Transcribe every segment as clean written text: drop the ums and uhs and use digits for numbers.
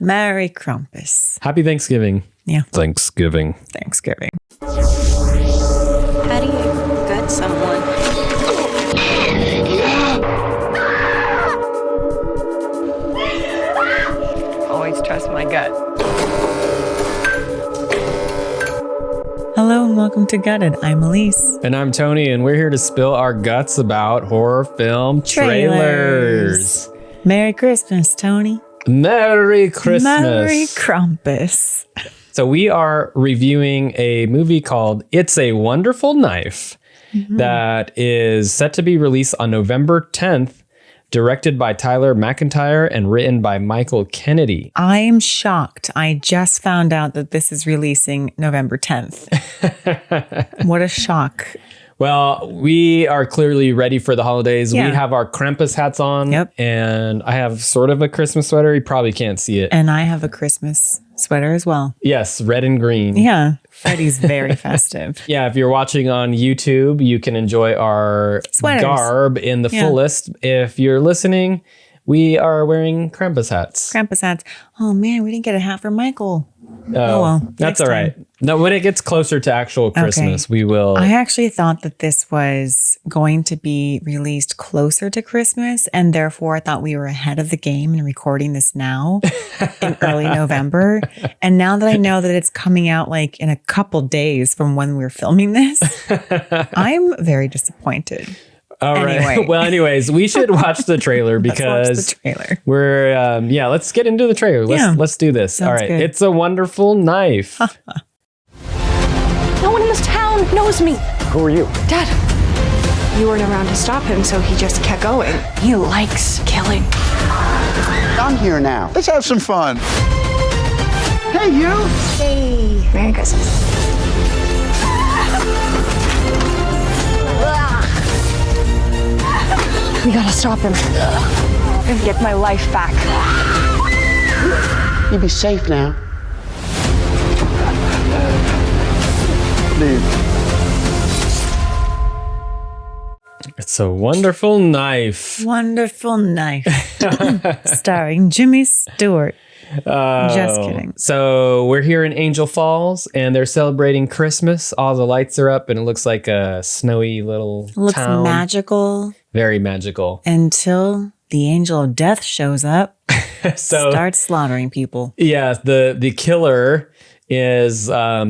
Merry Krampus. Happy Thanksgiving. Yeah. Thanksgiving. How do you gut someone? Always trust my gut. Hello and welcome to Gutted. I'm Elise. And I'm Tony, and we're here to spill our guts about horror film trailers. Merry Christmas, Tony. Merry Christmas. Merry Krampus. So we are reviewing a movie called It's a Wonderful Knife that is set to be released on November 10th, directed by Tyler McIntyre and written by Michael Kennedy. I am shocked. I just found out that this is releasing November 10th. What a shock. Well, we are clearly ready for the holidays. Yeah. We have our Krampus hats on. Yep. And I have sort of a Christmas sweater. You probably can't see it. And I have a Christmas sweater as well. Yes, red and green. Yeah. Freddy's very festive. Yeah, if you're watching on YouTube, you can enjoy our Sweaters. garb in the fullest. If you're listening, we are wearing Krampus hats. Krampus hats. Oh man, we didn't get a hat for Michael. Oh, well. That's Next all right. time. No, when it gets closer to actual Christmas, we will. I actually thought that this was going to be released closer to Christmas, and therefore I thought we were ahead of the game and recording this now in early November. And now that I know that it's coming out like in a couple days from when we were filming this, I'm very disappointed. All right. Anyway. Well, anyways, we should watch the trailer because Let's watch the trailer. we're let's get into the trailer. Let's do this. Sounds All right. good. It's a Wonderful Knife. No one in this town knows me. Who are you? Dad. You weren't around to stop him, so he just kept going. He likes killing. I'm here now. Let's have some fun. Hey, you! Hey. Merry Christmas. We gotta stop him. And get my life back. You be safe now. Leave. It's a Wonderful Knife. Wonderful Knife. Starring Jimmy Stewart. Just kidding. So we're here in Angel Falls and they're celebrating Christmas. All the lights are up and it looks like a snowy little Looks town. magical Very magical. until the angel of death shows up, So starts slaughtering people. yeah, the killer is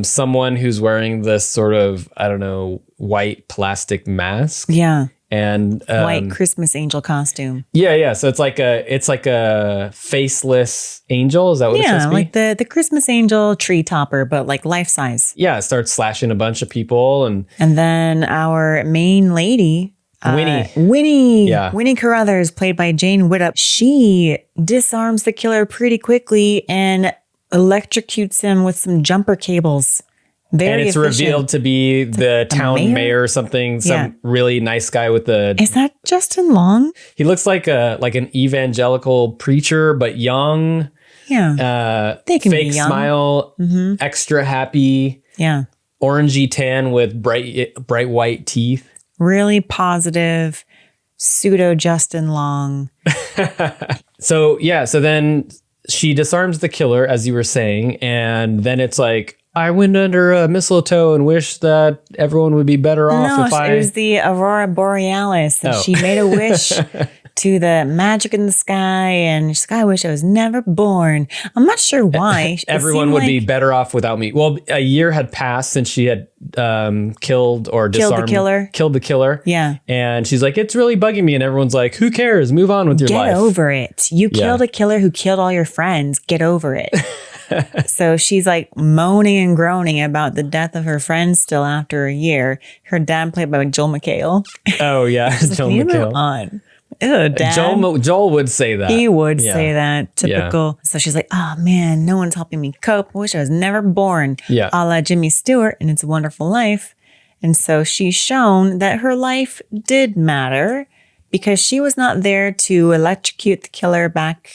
someone who's wearing this sort of, I don't know, white plastic mask. Yeah. And White Christmas angel costume. yeah. So it's like a faceless angel. Is that what it's supposed Yeah, to be? like the Christmas angel tree topper, but like life size. Yeah, it starts slashing a bunch of people and And then our main lady, Winnie. Winnie Carruthers, played by Jane Widdop, she disarms the killer pretty quickly and electrocutes him with some jumper cables. Very and it's efficient. revealed to be the town mayor or something, some Yeah. really nice guy with a. Is that Justin Long? He looks like an evangelical preacher, but young. Yeah. They can fake be young. smile, extra happy, Yeah. orangey tan with bright white teeth. Really positive, pseudo Justin Long. So then she disarms the killer, as you were saying, and then it's like, I went under a mistletoe and wish that everyone would be better off if I. It was the Aurora Borealis. And Oh. she made a wish to the magic in the sky. And she's like, I wish I was never born. I'm not sure why. It Everyone seemed would be like better off without me. Well, a year had passed since she had killed or disarmed. Killed the killer. Yeah. And she's like, it's really bugging me. And everyone's like, who cares? Move on with your life. Get over it. You Yeah. killed a killer who killed all your friends. Get over it. So she's like moaning and groaning about the death of her friends still after a year. Her dad, played by Joel McHale. Oh, yeah. Joel You move McHale. on. Ew, Dad. Joel would say that. He would Yeah. say that. Typical. So she's like, oh man, no one's helping me cope. I wish I was never born. Yeah. A la Jimmy Stewart in It's a Wonderful Life. And so she's shown that her life did matter because she was not there to electrocute the killer back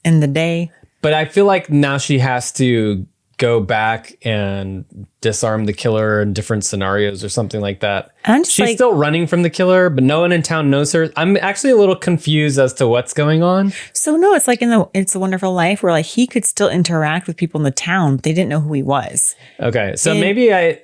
in the day. But I feel like now she has to go back and disarm the killer in different scenarios or something like that. And she's still running from the killer, but no one in town knows her. I'm actually a little confused as to what's going on. So no, it's like in the It's a Wonderful Life where like he could still interact with people in the town, but they didn't know who he was. Okay, so maybe I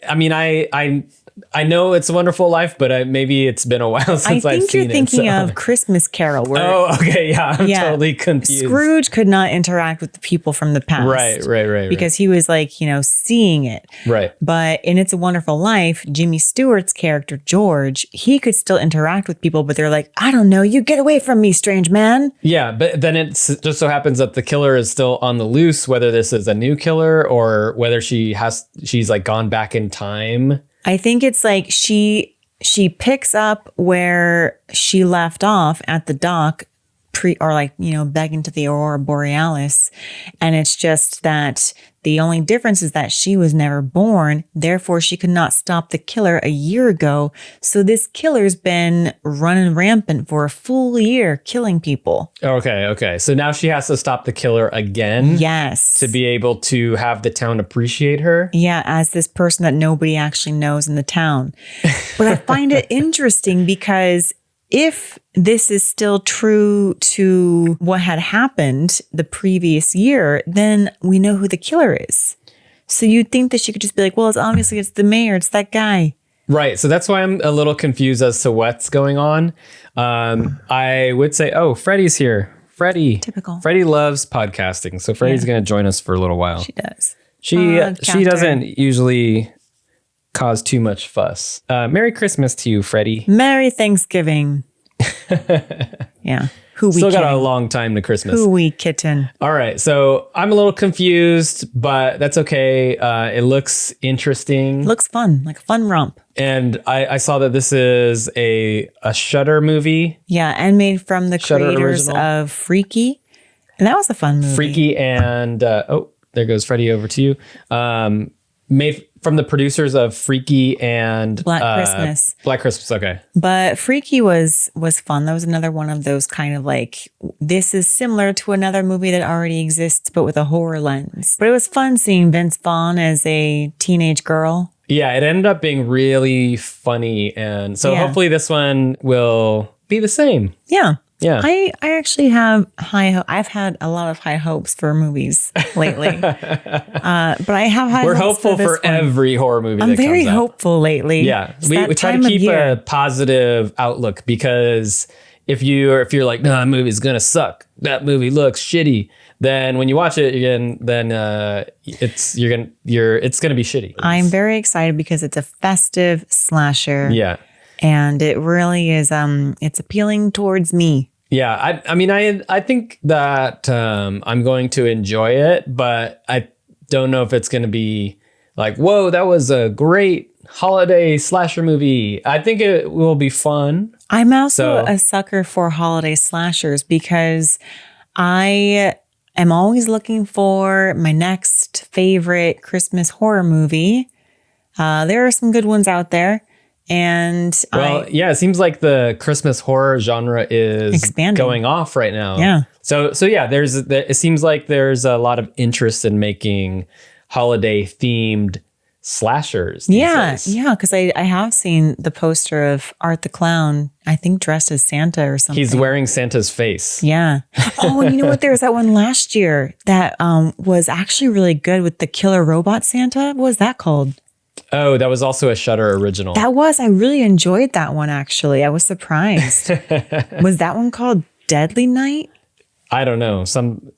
know It's a Wonderful Life, but maybe it's been a while since I've seen it. I think you're thinking of Christmas Carol. Where, okay, yeah, I'm totally confused. Scrooge could not interact with the people from the past. Right. Because he was like, seeing it. Right. But in It's a Wonderful Life, Jimmy Stewart's character, George, he could still interact with people, but they're like, I don't know, you get away from me, strange man. Yeah, but then it just so happens that the killer is still on the loose, whether this is a new killer or whether she's like gone back in time. I think it's like she picks up where she left off at the dock begging to the Aurora Borealis. And it's just that the only difference is that she was never born. Therefore, she could not stop the killer a year ago. So this killer's been running rampant for a full year, killing people. Okay. So now she has to stop the killer again? Yes. To be able to have the town appreciate her? Yeah, as this person that nobody actually knows in the town. But I find it interesting because if this is still true to what had happened the previous year, then we know who the killer is. So you'd think that she could just be like, well, it's the mayor. It's that guy. Right. So that's why I'm a little confused as to what's going on. I would say, Freddie's here. Freddie. Typical. Freddie loves podcasting. So Freddie's going to join us for a little while. She does. She doesn't usually cause too much fuss. Merry Christmas to you, Freddie. Merry Thanksgiving. Yeah. Still got a long time to Christmas. Who we kitten. All right. So I'm a little confused, but that's okay. It looks interesting. Looks fun. Like a fun romp. And I saw that this is a Shudder movie. Yeah. And made from the Shudder creators original. of Freaky. And that was a fun movie. Freaky and, there goes Freddie over to you. Made from the producers of Freaky and Black Christmas. Black Christmas, okay. But Freaky was fun. That was another one of those kind of like, this is similar to another movie that already exists, but with a horror lens. But it was fun seeing Vince Vaughn as a teenage girl. Yeah, it ended up being really funny. And so hopefully this one will be the same. Yeah. Yeah. I actually have I've had a lot of high hopes for movies lately. But I have high We're hopes hopeful for for every horror movie I'm that very comes out. hopeful lately. Yeah. It's We that try time to of keep year. a positive outlook because if you're like, no, that movie's gonna suck. That movie looks shitty. Then when you watch it again, then it's gonna be shitty. I'm very excited because it's a festive slasher. Yeah. And it really is it's appealing towards me. Yeah, I think that I'm going to enjoy it, but I don't know if it's going to be like, whoa, that was a great holiday slasher movie. I think it will be fun. I'm also a sucker for holiday slashers because I am always looking for my next favorite Christmas horror movie. There are some good ones out there. And it seems like the Christmas horror genre is expanding. Going off right now. Yeah. So yeah, it seems like there's a lot of interest in making holiday themed slashers. These days. Yeah, because I have seen the poster of Art the Clown, I think dressed as Santa or something. He's wearing Santa's face. Yeah. Oh, and you know what? There was that one last year that was actually really good with the killer robot Santa. What was that called? Oh, that was also a Shudder original. I really enjoyed that one, actually. I was surprised. Was that one called Deadly Night? I don't know. Some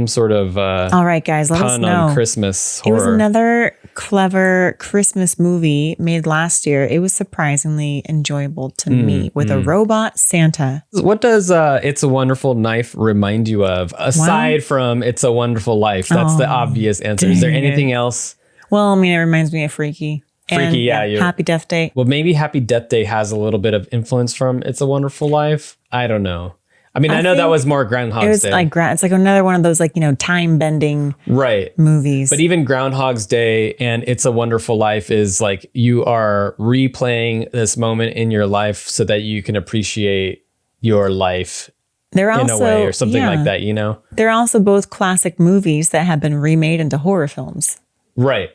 sort of all right, guys, let us pun know. on Christmas horror. It was another clever Christmas movie made last year. It was surprisingly enjoyable to me with a robot Santa. What does It's a Wonderful Knife remind you of? Aside from It's a Wonderful Life. That's the obvious answer. Is there anything else? Well, I mean, it reminds me of Freaky. Freaky, yeah. Happy Death Day. Well, maybe Happy Death Day has a little bit of influence from It's a Wonderful Life. I don't know. I mean, I know that was more Groundhog's Day. It was like it's like another one of those time bending movies. But even Groundhog's Day and It's a Wonderful Life is like you are replaying this moment in your life so that you can appreciate your life in a way or something like that, They're also both classic movies that have been remade into horror films. Right.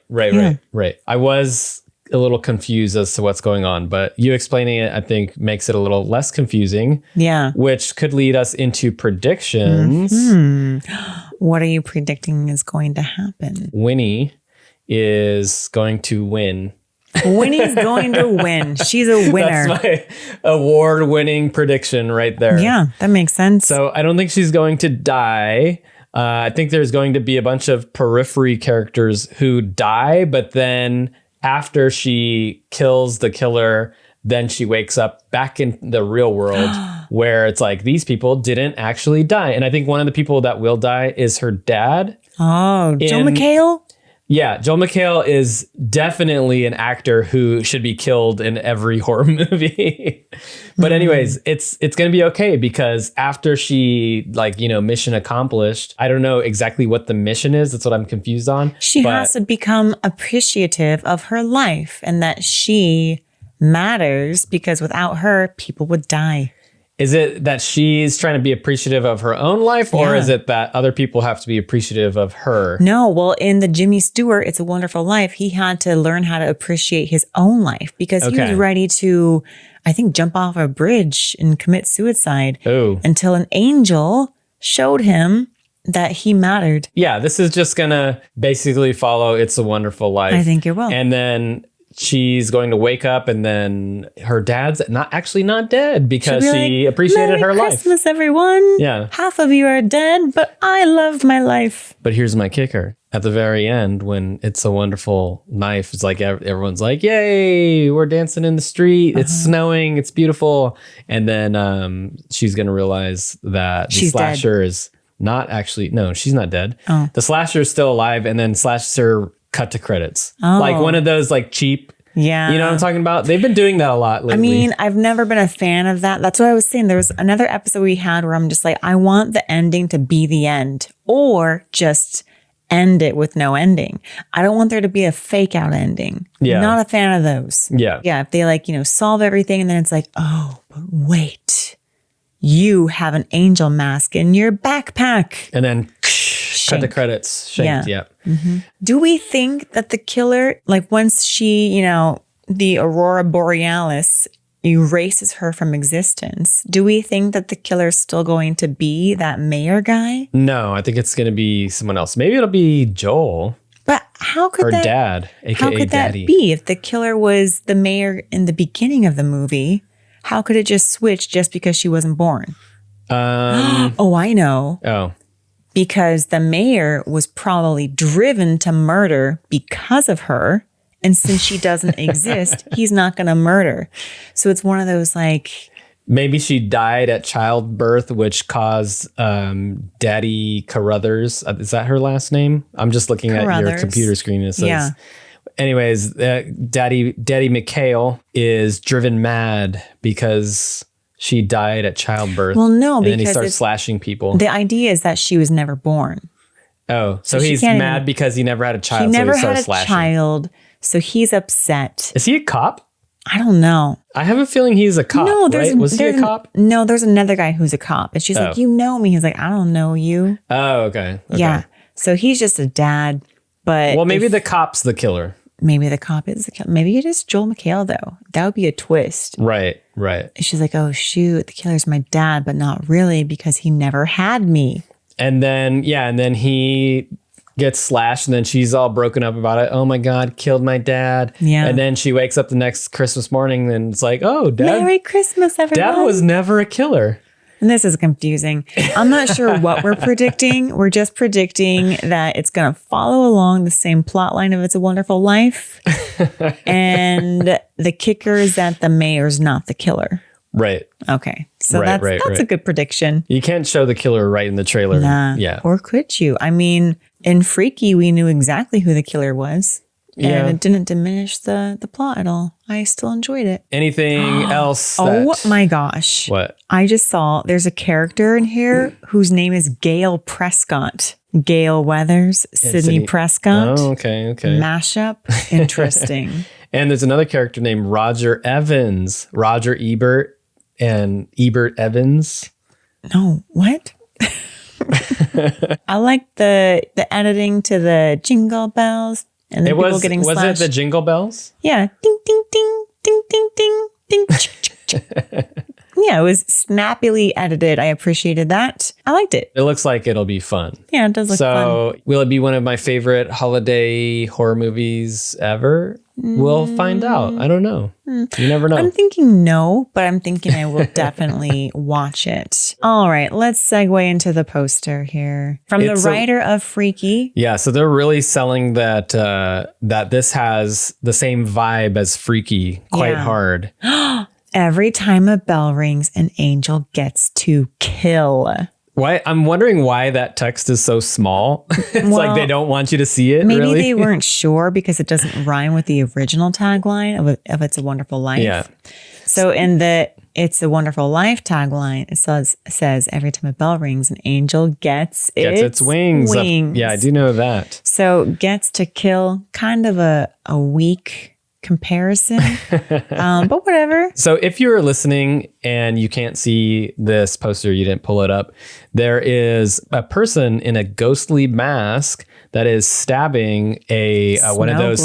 I was a little confused as to what's going on, but you explaining it, I think, makes it a little less confusing. Yeah. Which could lead us into predictions. What are you predicting is going to happen? Winnie is going to win. Winnie's going to win. She's a winner. That's my award-winning prediction right there. Yeah, that makes sense. So I don't think she's going to die. I think there's going to be a bunch of periphery characters who die, but then after she kills the killer, then she wakes up back in the real world where it's like these people didn't actually die. And I think one of the people that will die is her dad. Oh, Joel McHale? Yeah, Joel McHale is definitely an actor who should be killed in every horror movie. But anyways, it's going to be okay because after she mission accomplished, I don't know exactly what the mission is. That's what I'm confused on. She has to become appreciative of her life and that she matters because without her, people would die. Is it that she's trying to be appreciative of her own life or is it that other people have to be appreciative of her? No, well, in the Jimmy Stewart, It's a Wonderful Life, he had to learn how to appreciate his own life because he was ready to, I think, jump off a bridge and commit suicide until an angel showed him that he mattered. Yeah, this is just going to basically follow It's a Wonderful Life. I think it will. And then she's going to wake up and then her dad's not dead because she appreciated her life. Merry Christmas, everyone. Yeah. Half of you are dead, but I loved my life. But here's my kicker. At the very end, when It's a Wonderful Knife, it's like everyone's like, yay, we're dancing in the street. It's snowing. It's beautiful. And then she's going to realize that the slasher is not actually, no, she's not dead. Oh. The slasher is still alive and then slasher cut to credits. Like one of those like cheap. Yeah. You know what I'm talking about? They've been doing that a lot lately. I mean, I've never been a fan of that. That's what I was saying. There was another episode we had where I'm just like, I want the ending to be the end or just end it with no ending. I don't want there to be a fake out ending. Yeah. Not a fan of those. Yeah. Yeah. If they solve everything and then it's like, oh, but wait, you have an angel mask in your backpack. And then cut the credits. Shanked. Yeah. Mm-hmm. Do we think that the killer, like once she, the Aurora Borealis erases her from existence, do we think that the killer is still going to be that mayor guy? No, I think it's going to be someone else. Maybe it'll be Joel. But how could that, dad, aka how could Daddy. that be? If the killer was the mayor in the beginning of the movie, how could it just switch just because she wasn't born? Oh, I know. Oh. Because the mayor was probably driven to murder because of her. And since she doesn't exist, he's not going to murder. So it's one of those like... Maybe she died at childbirth, which caused Daddy Carruthers. Is that her last name? I'm just looking at your computer screen. It says, anyways, Daddy McHale is driven mad because she died at childbirth. Well, no, and then he because starts slashing people. The idea is that she was never born. Oh, so he's mad because he never had a child. He never so he had a slashing. child, so he's upset. Is he a cop? I don't know. I have a feeling he's a cop. No, right? Was he a cop? No, there's another guy who's a cop, and she's like, "You know me." He's like, "I don't know you." Oh, okay. Yeah. So he's just a dad, but maybe the cop's the killer. Maybe the cop is the killer. Maybe it is Joel McHale though. That would be a twist. Right. She's like, "Oh shoot, the killer's my dad, but not really because he never had me." And then he gets slashed and then she's all broken up about it. Oh my God, killed my dad. Yeah. And then she wakes up the next Christmas morning and it's like, oh, Dad. Merry Christmas, everyone. Dad was never a killer. And this is confusing. I'm not sure what we're predicting. We're just predicting that it's going to follow along the same plot line of It's a Wonderful Life. And the kicker is that the mayor's not the killer. Right. Okay. So that's a good prediction. You can't show the killer right in the trailer. Nah. Yeah. Or could you? I mean, in Freaky, we knew exactly who the killer was. And it didn't diminish the plot at all. I still enjoyed it. Anything else? Oh my gosh. What? I just saw there's a character in here whose name is Gail Prescott. Gail Weathers, Sydney Prescott. Oh, okay. Mashup. Interesting. And there's another character named Roger Evans. Roger Ebert and Ebert Evans. No, what? I like the editing to the jingle bells. And then people getting was slashed. it the Jingle Bells? Yeah. Ding, ding, ding, ding, ding, ding, ding. Yeah, it was snappily edited. I appreciated that. I liked it. It looks like it'll be fun. Yeah, it does look fun. So will it be one of my favorite holiday horror movies ever? We'll find out. I don't know. You never know. I'm thinking no, but I'm thinking I will definitely watch it. All right, let's segue into the poster here. From the writer of Freaky. Yeah, so they're really selling that that this has the same vibe as Freaky quite hard. Every time a bell rings, an angel gets to kill. Why? I'm wondering why that text is so small. It's like they don't want you to see it. Maybe really? they weren't sure because it doesn't rhyme with the original tagline of It's a Wonderful Life. Yeah. So in the It's a Wonderful Life tagline, it says every time a bell rings, an angel gets its wings. Yeah, I do know that. So gets to kill, kind of a weak comparison, but whatever. So if you're listening and you can't see this poster, you didn't pull it up, there is a person in a ghostly mask that is stabbing a one of those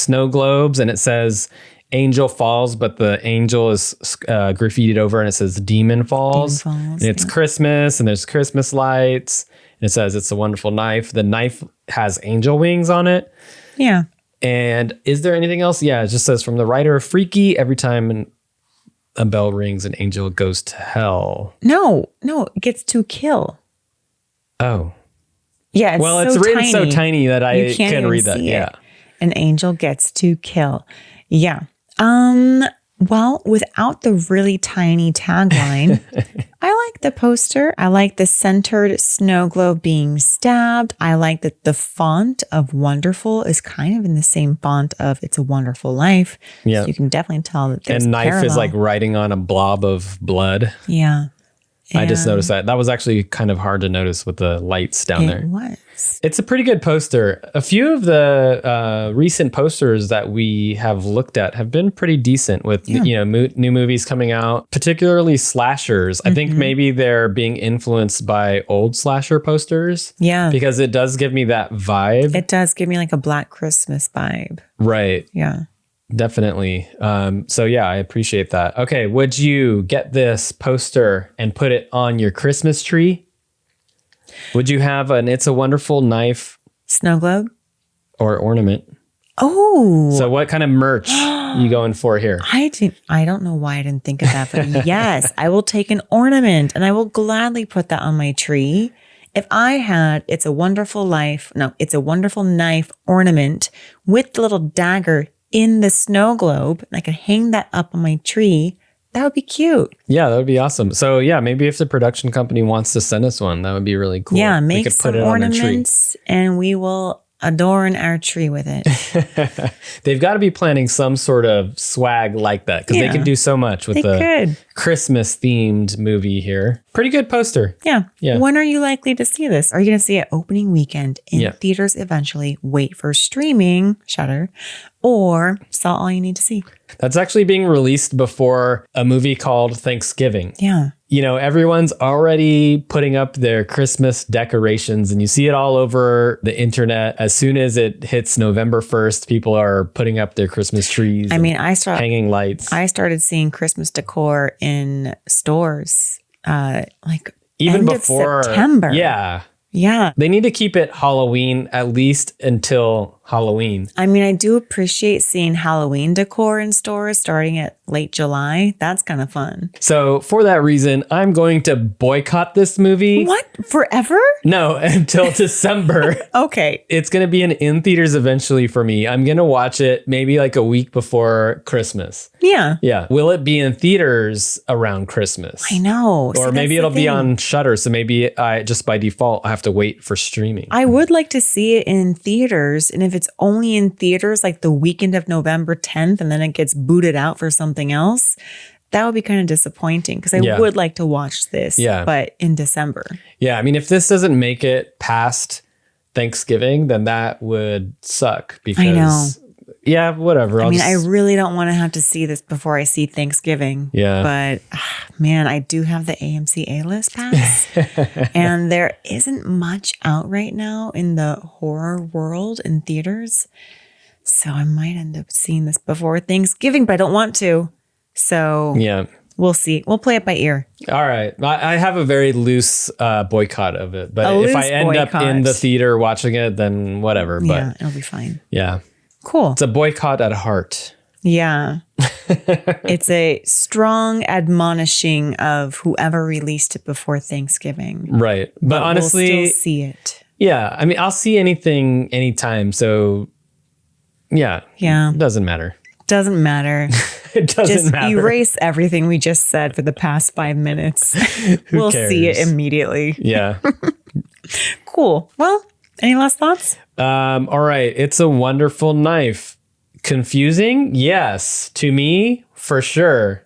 snow globes, and it says Angel Falls, but the angel is graffitied over and it says Demon Falls. And it's Christmas and there's Christmas lights, and it says It's a Wonderful Knife. The knife has angel wings on it. Yeah. And is there anything else? Yeah, it just says from the writer of Freaky, every time a bell rings, an angel goes to hell. No, it gets to kill. Oh. Yeah, it's written so tiny that I can't read that. Yeah. An angel gets to kill. Yeah. Well, without the really tiny tagline, I like the poster. I like the centered snow globe being stabbed. I like that the font of Wonderful is kind of in the same font of It's a Wonderful Life. Yeah. So you can definitely tell that there's And knife parallel. is like writing on a blob of blood. Yeah. I just noticed that. That was actually kind of hard to notice with the lights down there. It was. It's a pretty good poster. A few of the recent posters that we have looked at have been pretty decent with new movies coming out, particularly slashers. I think maybe they're being influenced by old slasher posters. Yeah. Because it does give me that vibe. It does give me like a Black Christmas vibe. Right. Yeah. Definitely. So yeah, I appreciate that. Okay. Would you get this poster and put it on your Christmas tree? Would you have an It's a Wonderful Knife Snow globe? or ornament? Oh. So what kind of merch you going for here? I don't know why I didn't think of that, but yes, I will take an ornament and I will gladly put that on my tree. If I had It's a Wonderful Knife ornament with the little dagger in the snow globe, and I could hang that up on my tree, that would be cute. Yeah, that would be awesome. So yeah, maybe if the production company wants to send us one, that would be really cool. Yeah, We make could some ornaments and we will adorn our tree with it. They've got to be planning some sort of swag like that because they can do so much with the Christmas themed movie here. Pretty good poster. Yeah. Yeah. When are you likely to see this? Are you going to see it opening weekend in theaters eventually, wait for streaming, Shudder, or saw all you need to see? That's actually being released before a movie called Thanksgiving. Yeah. You know, everyone's already putting up their Christmas decorations and you see it all over the internet. As soon as it hits November 1st, people are putting up their Christmas trees. Hanging lights. I started seeing Christmas decor in stores like even end before of September. Yeah. Yeah. They need to keep it Halloween at least until Halloween. I mean, I do appreciate seeing Halloween decor in stores starting at late July. That's kind of fun. So for that reason, I'm going to boycott this movie. What? Forever? No, until December. Okay. It's going to be in theaters eventually for me. I'm going to watch it maybe like a week before Christmas. Yeah. Yeah. Will it be in theaters around Christmas? I know. Or maybe it'll be on Shudder. So maybe I just by default, I have to wait for streaming. I would like to see it in theaters. And if it's only in theaters like the weekend of November 10th and then it gets booted out for something else, that would be kind of disappointing because I would like to watch this, but in December. Yeah. I mean, if this doesn't make it past Thanksgiving, then that would suck because Yeah, whatever. I mean, I really don't want to have to see this before I see Thanksgiving. Yeah. But man, I do have the AMC A-list pass. And there isn't much out right now in the horror world in theaters. So I might end up seeing this before Thanksgiving, but I don't want to. So yeah. We'll see. We'll play it by ear. All right. I have a very loose boycott of it. But A if I loose end up in boycott. the theater watching it, then whatever. Yeah, But it'll be fine. yeah. Cool. It's a boycott at heart. Yeah. It's a strong admonishing of whoever released it before Thanksgiving. Right. But honestly, we'll still see it. yeah. I mean, I'll see anything anytime. So yeah. Yeah. It doesn't matter. Doesn't matter. It doesn't Just matter. erase everything we just said for the past 5 minutes. We'll see it cares? immediately. Yeah. Cool. Well, any last thoughts? All right. It's a Wonderful Knife. Confusing? Yes. To me, for sure.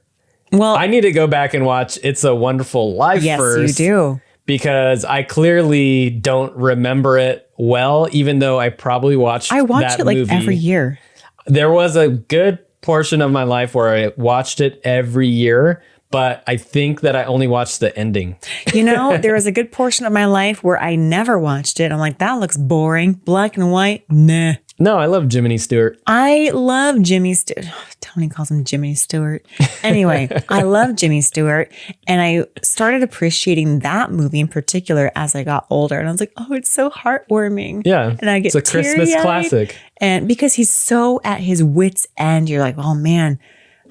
Well, I need to go back and watch It's a Wonderful Life yes, first. you do. Because I clearly don't remember it well, even though I probably watched I watch that it like movie. every year. There was a good portion of my life where I watched it every year, but I think that I only watched the ending. You know, there was a good portion of my life where I never watched it. I'm like, that looks boring. Black and white. Nah. No, I love Jiminy Stewart. I love Jimmy Stewart. Tony calls him Jimmy Stewart. Anyway, I love Jimmy Stewart. And I started appreciating that movie in particular as I got older. And I was like, oh, it's so heartwarming. Yeah. And I get It's a Christmas teary-eyed. classic. And because he's so at his wit's end, you're like, oh man,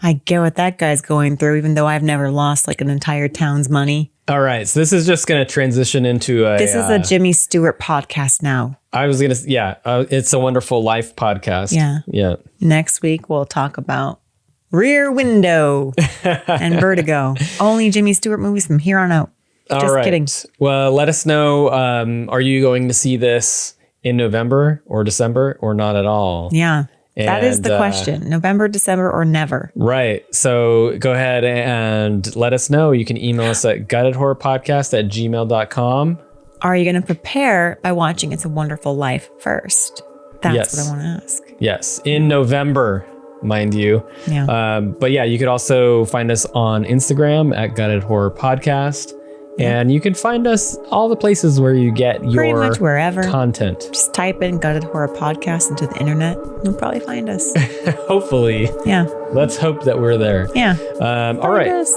I get what that guy's going through, even though I've never lost like an entire town's money. All right. So this is just going to transition into a... This is a Jimmy Stewart podcast now. I was going to... Yeah. It's a Wonderful Life podcast. Yeah. Yeah. Next week, we'll talk about Rear Window and Vertigo. Only Jimmy Stewart movies from here on out. Just All right. kidding. Well, let us know. Are you going to see this in November or December or not at all? Yeah. That is And, the question. November, December, or never. Right. So go ahead and let us know. You can email us at guttedhorrorpodcast@gmail.com. Are you going to prepare by watching It's a Wonderful Life first? That's Yes. what I want to ask. Yes. In November, mind you. Yeah. But yeah, you could also find us on Instagram at Gutted Horror Podcast. And you can find us all the places where you get Pretty your much wherever. content. Just type in Gutted Horror Podcast into the internet. You'll probably find us. Hopefully. Yeah. Let's hope that we're there. Yeah. All right. Find us.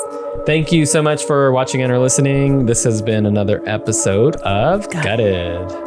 Thank you so much for watching and or listening. This has been another episode of Gutted.